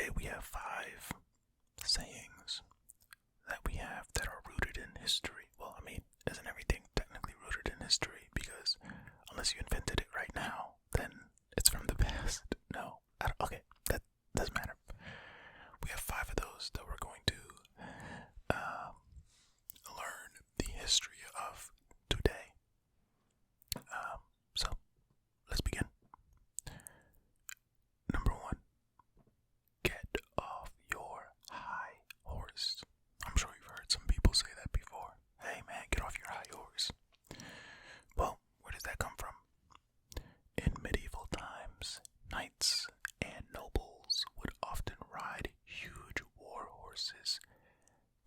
today we have 5 sayings that we have that are rooted in history. Well, I mean, isn't everything technically rooted in history? Because unless you invented it right now, then it's from the past. No. Okay, that doesn't matter. We have 5 of those that we're going to learn the history of today. So, let's begin. Number 1. Get off your high horse. I'm sure you've heard some people say that before. Hey man, get off your high horse. Well, where does that come from? In medieval times, knights and nobles would often ride huge war horses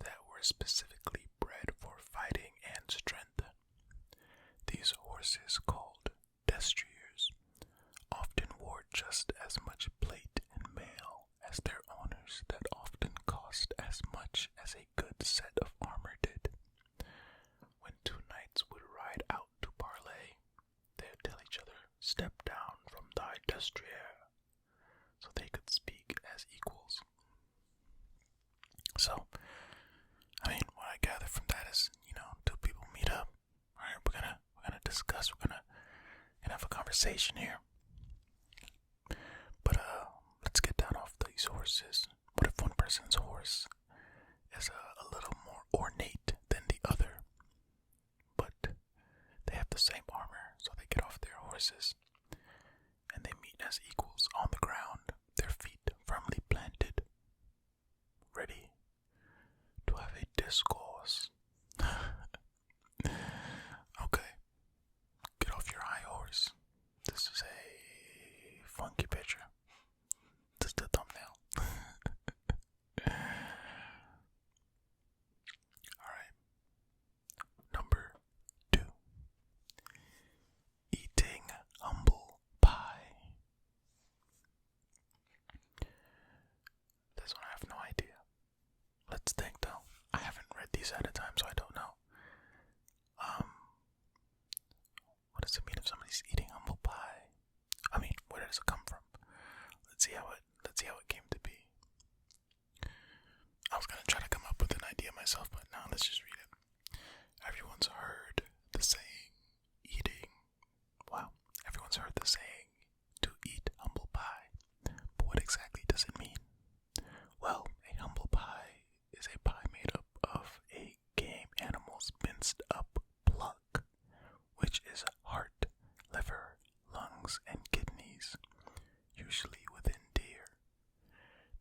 that were specifically bred for fighting and strength. These horses, called destriers, often wore just as much plate and mail as their owners that often cost as much as a good set of armor did. When 2 knights would ride out to parley, they'd tell each other, "Step down from thy destrier," so they could speak as equals. So, I mean, what I gather from that is, 2 people meet up. Alright, we're gonna discuss, we're gonna have a conversation here. But let's get down off these horses. What if one person's horse is a little more ornate than the other, but they have the same armor, so they get off their horses and they meet as equals on the ground, their feet firmly planted, ready to have a discourse. Okay, get off your high horse. This is a funky picture. This is the thumbnail. Alright. Number 2. Eating humble pie. This one I have no idea. Let's think though. I haven't read these at a time, so I don't know. What does it mean if somebody's eating humble pie? I mean, where does it come from? Let's see how it came to be. I was gonna try to come up with an idea myself, but now let's just read it. Everyone's heard the saying to eat humble pie. But what exactly does it mean? Well, a humble pie is a pie made up of a game animal's minced up pluck, which is heart, liver, lungs, and kidneys, usually within deer.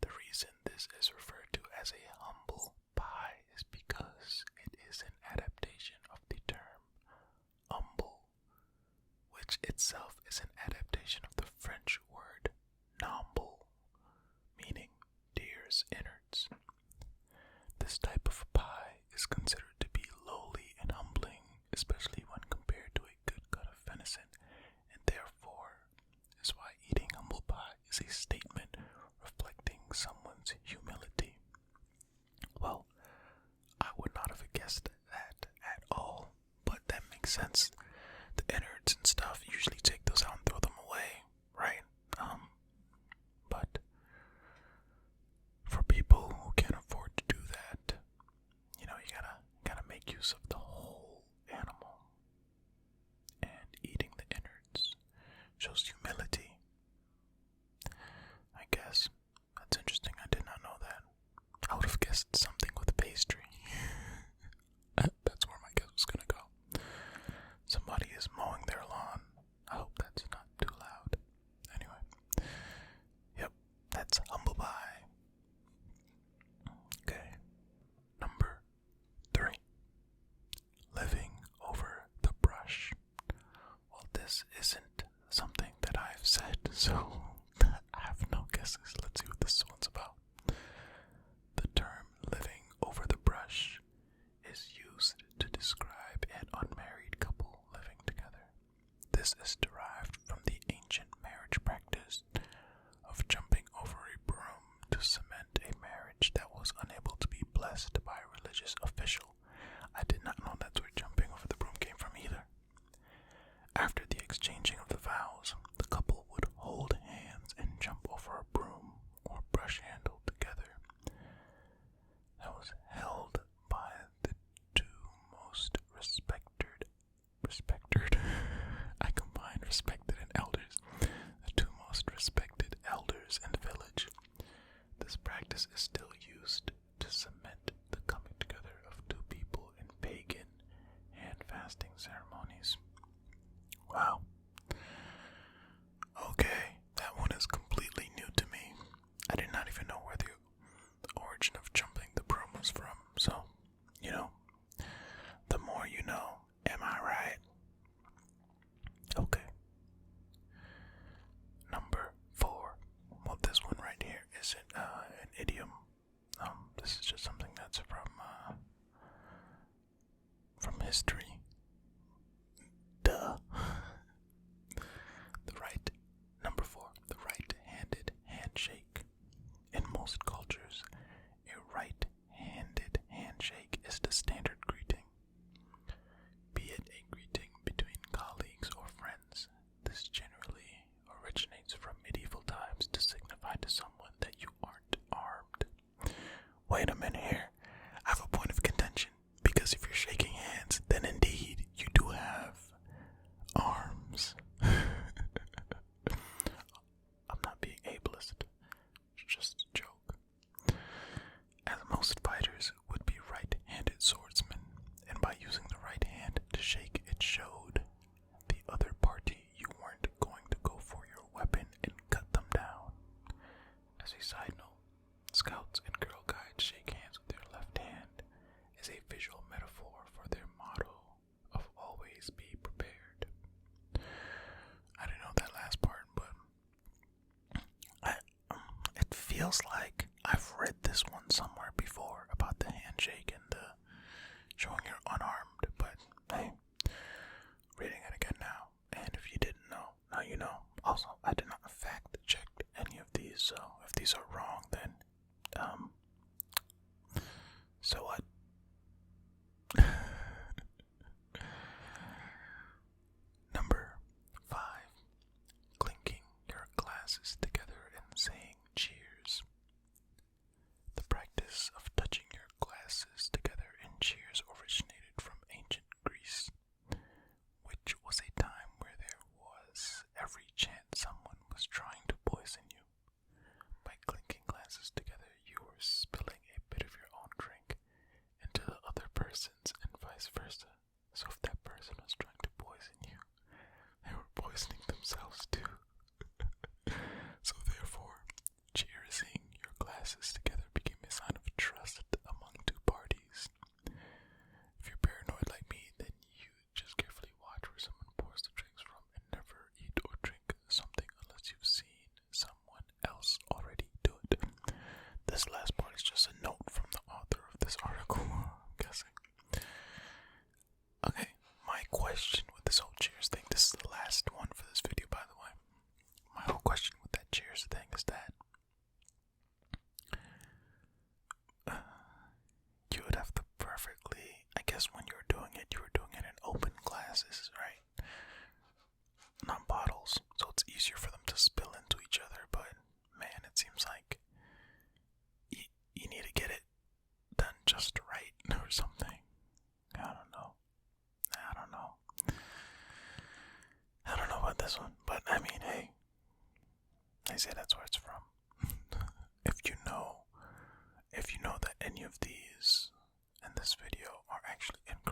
The reason this is referred to as a humble pie is because it is an adaptation of the term humble, which itself is an adaptation of the French word nomble, meaning deer's innards. This type of pie is considered to be lowly and humbling, especially when compared to a good cut of venison, and therefore is why eating humble pie is a statement reflecting someone's humility. Well, I would not have guessed that at all, but that makes sense. The innards and stuff, usually take those out and throw them away, right? But for people who can't afford to do that, you gotta make use of the whole animal. And eating the innards shows humility. I guess. That's interesting. I did not know that. I would have guessed something with pastry. That's where my guess was gonna go. Somebody is mowing their lawn. I hope that's not too loud. Anyway. Yep, that's humble pie. Okay. Number 3. Living over the brush. Well, this isn't something that I've said, so I have no guesses. Let's see what this one's about. The term living over the brush is used to describe an unmarried couple living together. This is derived from the ancient marriage practice of jumping over a broom to cement a marriage that was unable to be blessed by a religious official. I did not know that's where jumping over the broom came from either. After the exchanging of the vows, the couple would hold hands and jump over a broom or brush handle This practice is still used to cement the coming together of two people in pagan hand fasting ceremonies. Wow. Okay, that one is completely new to me. I did not even know where the origin of jumping the broom was from, so, the more you know, am I right? Okay. Number 4. Well, this one right here isn't an idiom. This is just something that's from history. Duh. Number 4, the right-handed handshake. In most cultures, a right-handed handshake is the standard greeting. Be it a greeting between colleagues or friends, this generally originates from medieval times to signify to someone that you aren't armed. Wait a minute here. I have a point of contention, because if you're shaking hands, then indeed you do have arms. I'm not being ableist. It's just a joke. As most fighters would be right-handed swordsmen, and by using the right hand to shake, it showed the other party you weren't going to go for your weapon and cut them down. As a side note, scouts and Girl Guides shake hands with their left hand is a visual metaphor for their motto of always be prepared. I didn't know that last part, but it feels like I've read this one somewhere before about the handshake and the showing you're unarmed, but hey, reading it again now, and if you didn't know, now you know. Also, I did not fact check any of these, so if these are wrong, then, so what? Number 5, clinking your glasses together and saying cheers. The practice of touching your glasses together in cheers originated from ancient Greece, which was a time where there was every chance someone was trying to poison you. By clinking glasses together, you were spilling a bit of your own drink into the other person's and vice versa. So if that person was trying to poison you, they were poisoning themselves too. So therefore, cheersing your glasses together became a sign of trust among two parties. If you're paranoid like me, then you just carefully watch where someone pours the drinks from and never eat or drink something unless you've seen someone else already do it. This last part is just a note from the author of this article, I'm guessing. Okay, my question with this whole cheers thing, this is the last one for this video, by the way. My whole question with that cheers thing is that you would have to perfectly, I guess when you were doing it in open glasses, right? Not bottles, so it's easier for them to spill into each other, but man, it seems like you need to get it done just right or something. I don't know about this one, but I mean, hey, they say that's where it's from. If you know that any of these in this video are actually incorrect,